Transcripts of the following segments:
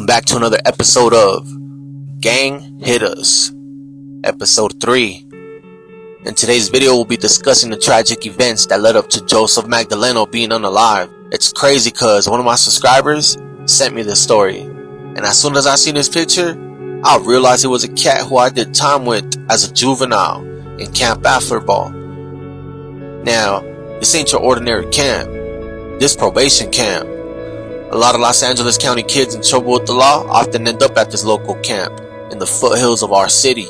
Welcome back to another episode of Gang Hit Us, episode 3. In today's video, we'll be discussing the tragic events that led up to Joseph Magdaleno being unalive. It's crazy because one of my subscribers sent me this story, and as soon as I seen this picture, I realized it was a cat who I did time with as a juvenile in Camp Afterball. Now, this ain't your ordinary camp. This probation camp. A lot of Los Angeles County kids in trouble with the law often end up at this local camp in the foothills of our city.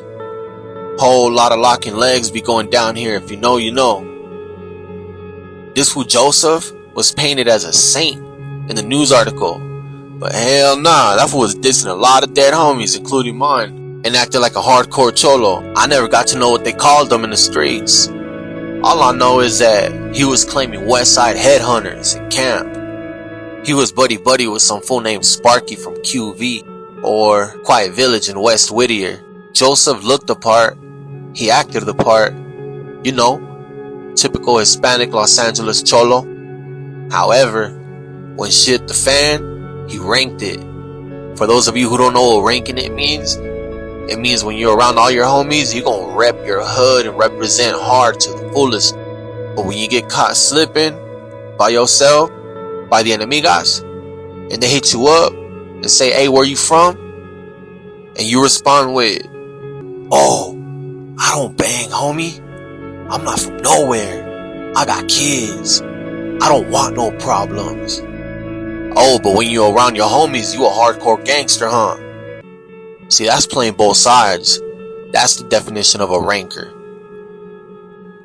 Whole lot of locking legs be going down here. If you know, you know. This fool Joseph was painted as a saint in the news article, but hell nah, that fool was dissing a lot of dead homies, including mine, and acted like a hardcore cholo. I never got to know what they called them in the streets. All I know is that he was claiming West Side headhunters in camp. He was buddy-buddy with some fool named Sparky from QV, or Quiet Village in West Whittier. Joseph looked the part, he acted the part, you know, typical Hispanic Los Angeles cholo. However, when shit hit the fan, he ranked it. For those of you who don't know what ranking it means when you're around all your homies, you gonna rep your hood and represent hard to the fullest. But when you get caught slipping by yourself, by the enemigas, and they hit you up and say, hey, where you from? And you respond with, oh, I don't bang, homie. I'm not from nowhere. I got kids. I don't want no problems. Oh, but when you're around your homies, you a hardcore gangster, huh? See, that's playing both sides. That's the definition of a ranker.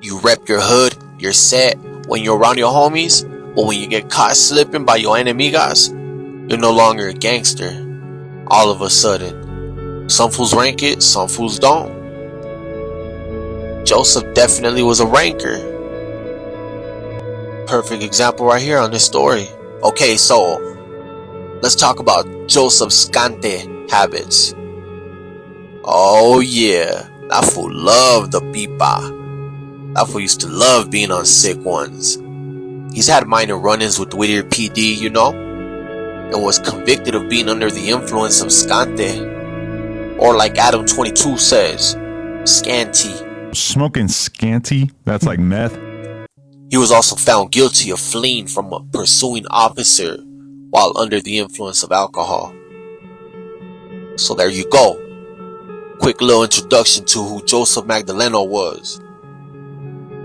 You rep your hood, you're set when you're around your homies, but when you get caught slipping by your enemigas, you're no longer a gangster. All of a sudden. Some fools rank it, some fools don't. Joseph definitely was a ranker. Perfect example right here on this story. Okay, so let's talk about Joseph's scante habits. Oh yeah, that fool loved the pipa. That fool used to love being on sick ones. He's had minor run-ins with Whittier PD, you know, and was convicted of being under the influence of scante, or like Adam 22 says, scanty. Smoking scanty? That's like meth? He was also found guilty of fleeing from a pursuing officer while under the influence of alcohol. So there you go. Quick little introduction to who Joseph Magdaleno was.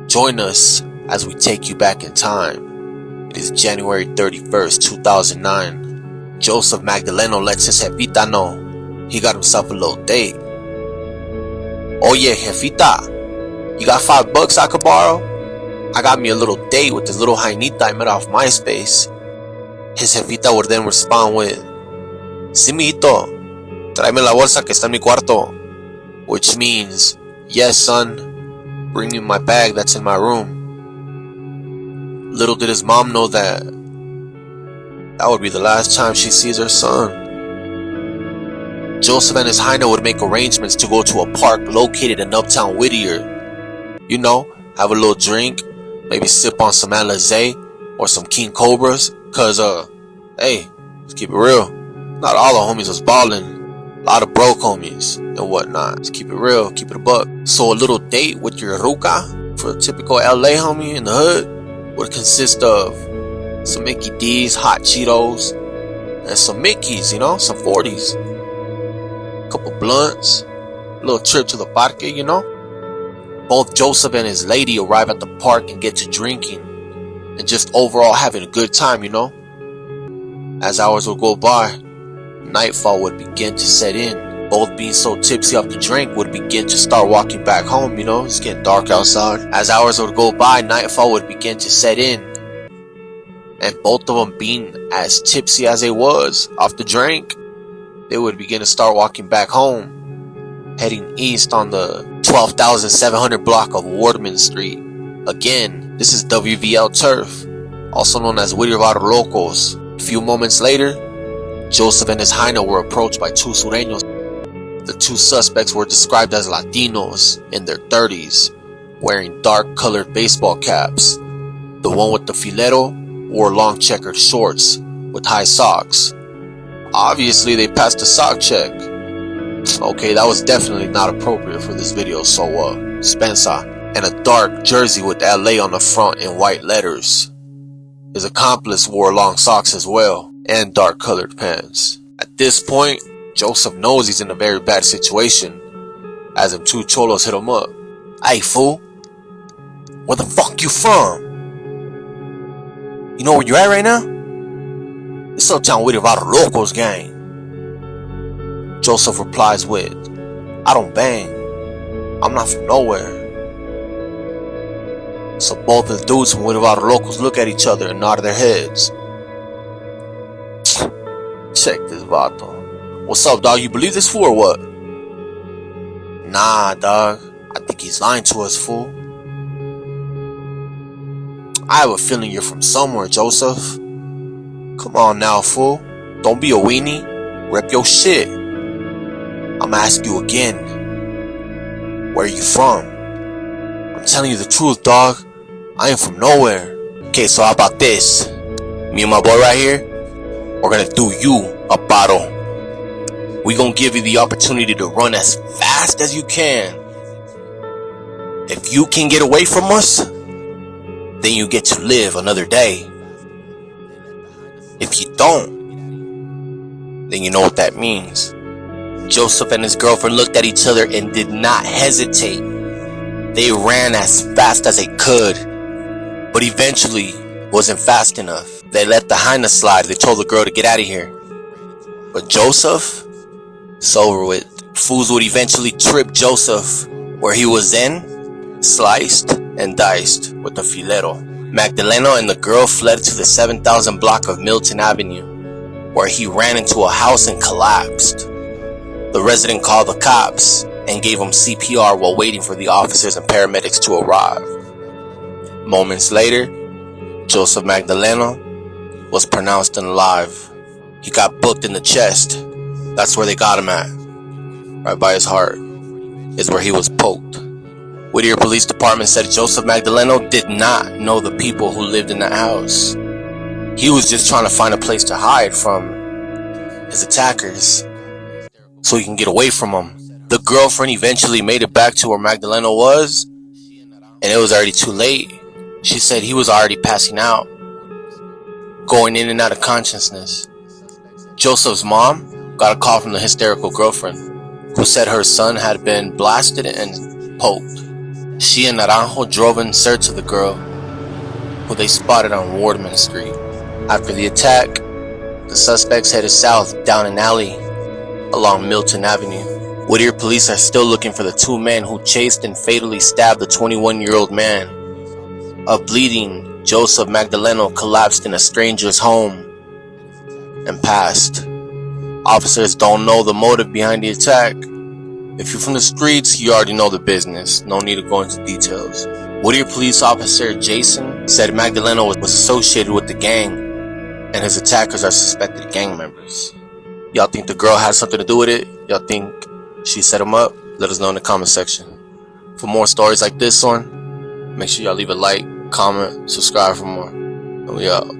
Join us as we take you back in time. It is January 31st, 2009. Joseph Magdaleno lets his jefita know he got himself a little date. Oh yeah, jefita, you got $5 I could borrow? I got me a little date with this little Hynita I met off MySpace. His jefita would then respond with, sí, mijito, tráeme la bolsa que está en mi cuarto. Which means, yes, son, bring me my bag that's in my room. Little did his mom know that would be the last time she sees her son. Joseph and his Hyna would make arrangements to go to a park located in uptown Whittier. You know, have a little drink, maybe sip on some Alizé or some King Cobras, cause hey, let's keep it real, not all the homies was ballin'. A lot of broke homies and whatnot. Let's keep it real, keep it a buck. So a little date with your ruca for a typical LA homie in the hood would consist of some Mickey D's, hot Cheetos, and some Mickeys, you know, some 40s. A couple blunts, a little trip to the parque, you know. Both Joseph and his lady arrive at the park and get to drinking and just overall having a good time, you know. As hours would go by, nightfall would begin to set in. Both being so tipsy off the drink would begin to start walking back home, you know. It's getting dark outside. As hours would go by, nightfall would begin to set in. And both of them being as tipsy as they was off the drink, they would begin to start walking back home, heading east on the 12,700 block of Wardman Street. Again, this is WVL turf, also known as Whittier Locos. A few moments later, Joseph and his Hyna were approached by two Surenos. The two suspects were described as Latinos in their 30s, wearing dark colored baseball caps. The one with the filero wore long checkered shorts with high socks, Obviously, they passed a sock check. Okay, that was definitely not appropriate for this video. So, Spencer, and a dark jersey with LA on the front in white letters. His accomplice wore long socks as well, and dark colored pants. At this point, Joseph knows he's in a very bad situation, as them two cholos hit him up. Hey fool, where the fuck you from? You know where you at right now? It's uptown Whittier Locos gang. Joseph replies with, I don't bang. I'm not from nowhere. So both the dudes from Whittier Locos look at each other and nod their heads. Check this vato. What's up, dog? You believe this fool or what? Nah, dog. I think he's lying to us, fool. I have a feeling you're from somewhere, Joseph. Come on now, fool. Don't be a weenie. Rep your shit. I'ma ask you again. Where are you from? I'm telling you the truth, dog. I ain't from nowhere. Okay, so how about this? Me and my boy right here, we're gonna do you a bottle. We gonna give you the opportunity to run as fast as you can. If you can get away from us, then you get to live another day. If you don't, then you know what that means. Joseph and his girlfriend looked at each other and did not hesitate. They ran as fast as they could, but eventually wasn't fast enough. They let the Hyna slide. They told the girl to get out of here. But Joseph, it's over with. Fools would eventually trip Joseph where he was then sliced and diced with a filero. Magdaleno and the girl fled to the 7,000 block of Milton Avenue, where he ran into a house and collapsed. The resident called the cops and gave him CPR while waiting for the officers and paramedics to arrive. Moments later, Joseph Magdaleno was pronounced unalive. He got booked in the chest. That's where they got him at. Right by his heart is where he was poked. Whittier Police Department said Joseph Magdaleno did not know the people who lived in that house. He was just trying to find a place to hide from his attackers so he can get away from them. The girlfriend eventually made it back to where Magdaleno was, and it was already too late. She said he was already passing out, going in and out of consciousness. Joseph's mom got a call from the hysterical girlfriend, who said her son had been blasted and poked. She and Naranjo drove in search of the girl, who they spotted on Wardman Street. After the attack, the suspects headed south down an alley along Milton Avenue. Whittier police are still looking for the two men who chased and fatally stabbed the 21-year-old man. A bleeding Joseph Magdaleno collapsed in a stranger's home and passed. Officers don't know the motive behind the attack. If you're from the streets, you already know the business. No need to go into details. Whittier police officer Jason said Magdaleno was associated with the gang, and his attackers are suspected gang members. Y'all think the girl had something to do with it? Y'all think she set him up? Let us know in the comment section. For more stories like this one, make sure y'all leave a like, comment, subscribe for more. And we out.